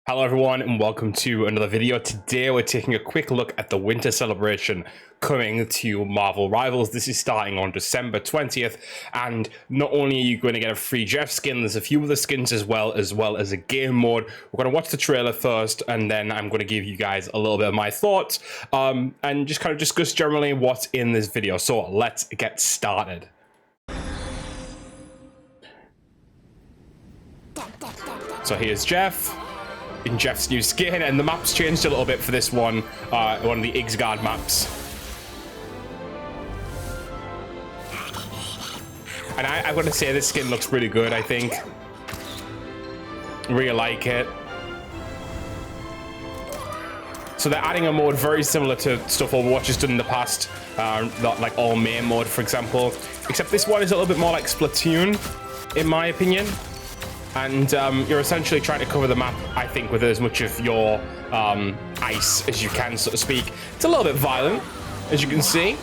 Hello everyone and welcome to another video. Today we're taking a quick look at the winter celebration coming to Marvel Rivals. This is starting on December 20th, and not only are you going to get a free Jeff skin, there's a few other skins as well as a game mode. We're going to watch the trailer first, and then I'm going to give you guys a little bit of my thoughts and just kind of discuss generally what's in this video. So let's get started. So here's Jeff in Jeff's new skin, and the map's changed a little bit for this one, one of the Ixgard maps. And I'm going to say this skin looks pretty good, I think. Really like it. So they're adding a mode very similar to stuff Overwatch has done in the past, not like all main mode, for example. Except this one is a little bit more like Splatoon, in my opinion. And you're essentially trying to cover the map, I think, with as much of your ice as you can, so to speak. It's a little bit violent, as you can see.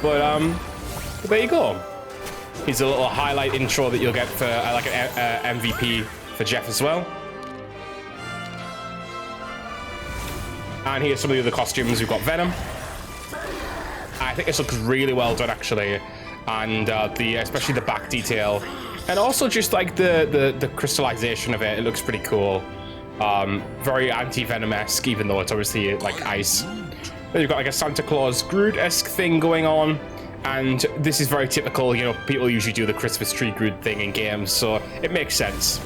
But there you go. Here's a little highlight intro that you'll get for like an MVP for Jeff as well. And here's some of the other costumes. We've got Venom. I think this looks really well done, actually. And especially the back detail. And also just like the crystallization of it, it looks pretty cool. Very anti-Venom-esque, even though it's obviously like ice. Then you've got like a Santa Claus Groot-esque thing going on. And this is very typical, you know, people usually do the Christmas tree Groot thing in games, so it makes sense.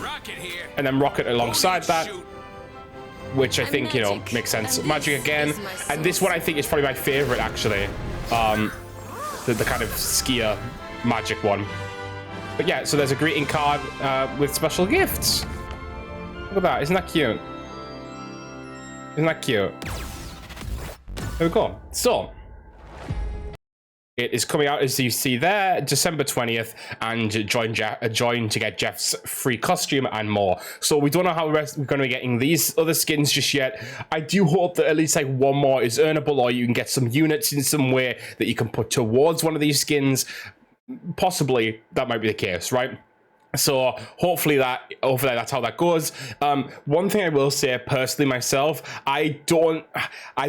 And then Rocket alongside that, which I think, you know, makes sense. Magic again. And this one I think is probably my favorite, actually. The kind of skier magic one. But yeah, so there's a greeting card with special gifts. Look at that, isn't that cute? Isn't that cute? There we go. So, it is coming out, as you see there, December 20th, and join to get Jeff's free costume and more. So we don't know how we're going to be getting these other skins just yet. I do hope that at least like one more is earnable, or you can get some units in some way that you can put towards one of these skins. Possibly that might be the case, right? So hopefully that's how that goes. One thing I will say personally myself, I don't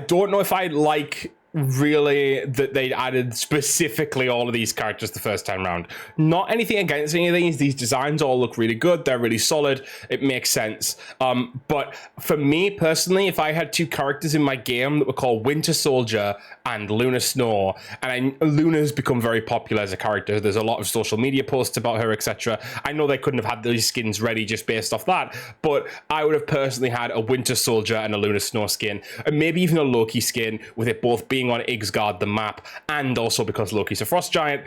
know if I like really that they added specifically all of these characters the first time around. Not anything against any of these designs all look really good, they're really solid, it makes sense. But for me personally, if I had two characters in my game that were called Winter Soldier and Luna Snow, and Luna's become very popular as a character, there's a lot of social media posts about her, etc. I know they couldn't have had these skins ready just based off that, but I would have personally had a Winter Soldier and a Luna Snow skin, and maybe even a Loki skin, with it both being on Ixgard, the map, and also because Loki's a frost giant.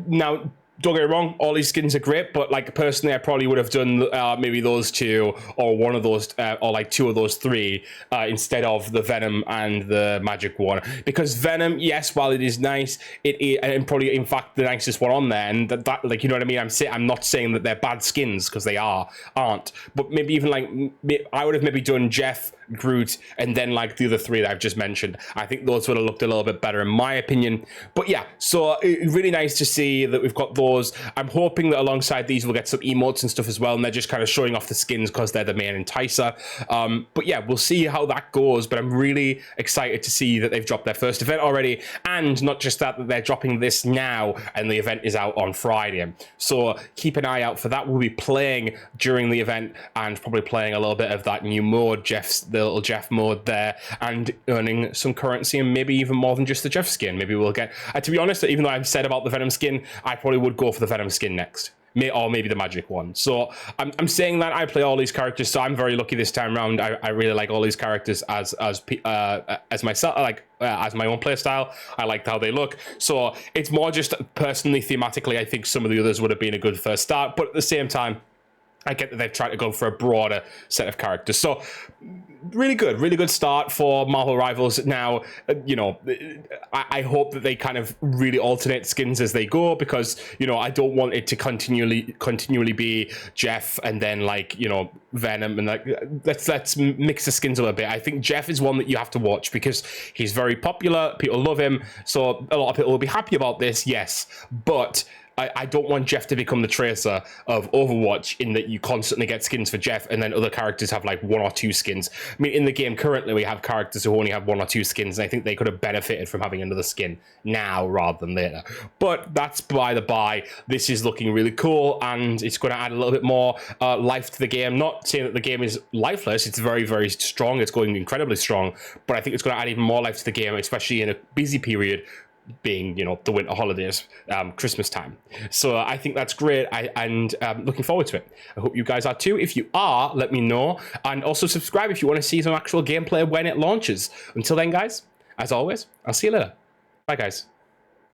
Now, don't get me wrong, all these skins are great, but like personally, I probably would have done maybe those two, or one of those, or like two of those three, instead of the Venom and the Magic one. Because Venom, yes, while it is nice, it is, and probably in fact the nicest one on there, and that like, you know what I mean. I'm not saying that they're bad skins, because they aren't. But maybe even like I would have maybe done Jeff, Groot, and then like the other three that I've just mentioned. I think those would have looked a little bit better in my opinion. But yeah, so really nice to see that we've got those. I'm hoping that alongside these we'll get some emotes and stuff as well, and they're just kind of showing off the skins because they're the main enticer. But yeah, we'll see how that goes, but I'm really excited to see that they've dropped their first event already, and not just that they're dropping this now and the event is out on Friday. So keep an eye out for that. We'll be playing during the event and probably playing a little bit of that new mode, the little Jeff mode there, and earning some currency, and maybe even more than just the Jeff skin. Maybe we'll get, to be honest, even though I've said about the Venom skin, I probably would go for the Venom skin next, or maybe the Magic one. So I'm saying that I play all these characters, so I'm very lucky this time around. I really like all these characters as myself, like as my own play style. I like how they look, so it's more just personally thematically, I think some of the others would have been a good first start, but at the same time I get that they've tried to go for a broader set of characters. So really good start for Marvel Rivals. Now, you know, I hope that they kind of really alternate skins as they go, because, you know, I don't want it to continually be Jeff and then, like, you know, Venom, and like let's mix the skins a little bit. I think Jeff is one that you have to watch because he's very popular, people love him, so a lot of people will be happy about this, yes, but I don't want Jeff to become the Tracer of Overwatch in that you constantly get skins for Jeff and then other characters have like 1 or 2 skins. I mean, in the game currently, we have characters who only have 1 or 2 skins, and I think they could have benefited from having another skin now rather than later. But that's by the by. This is looking really cool, and it's going to add a little bit more life to the game. Not saying that the game is lifeless. It's very, very strong. It's going incredibly strong, but I think it's going to add even more life to the game, especially in a busy period, being, you know, the winter holidays, Christmas time. So I think that's great, and looking forward to it. I hope you guys are too. If you are, let me know, and also subscribe if you want to see some actual gameplay when it launches. Until then, guys, as always, I'll see you later. Bye, guys.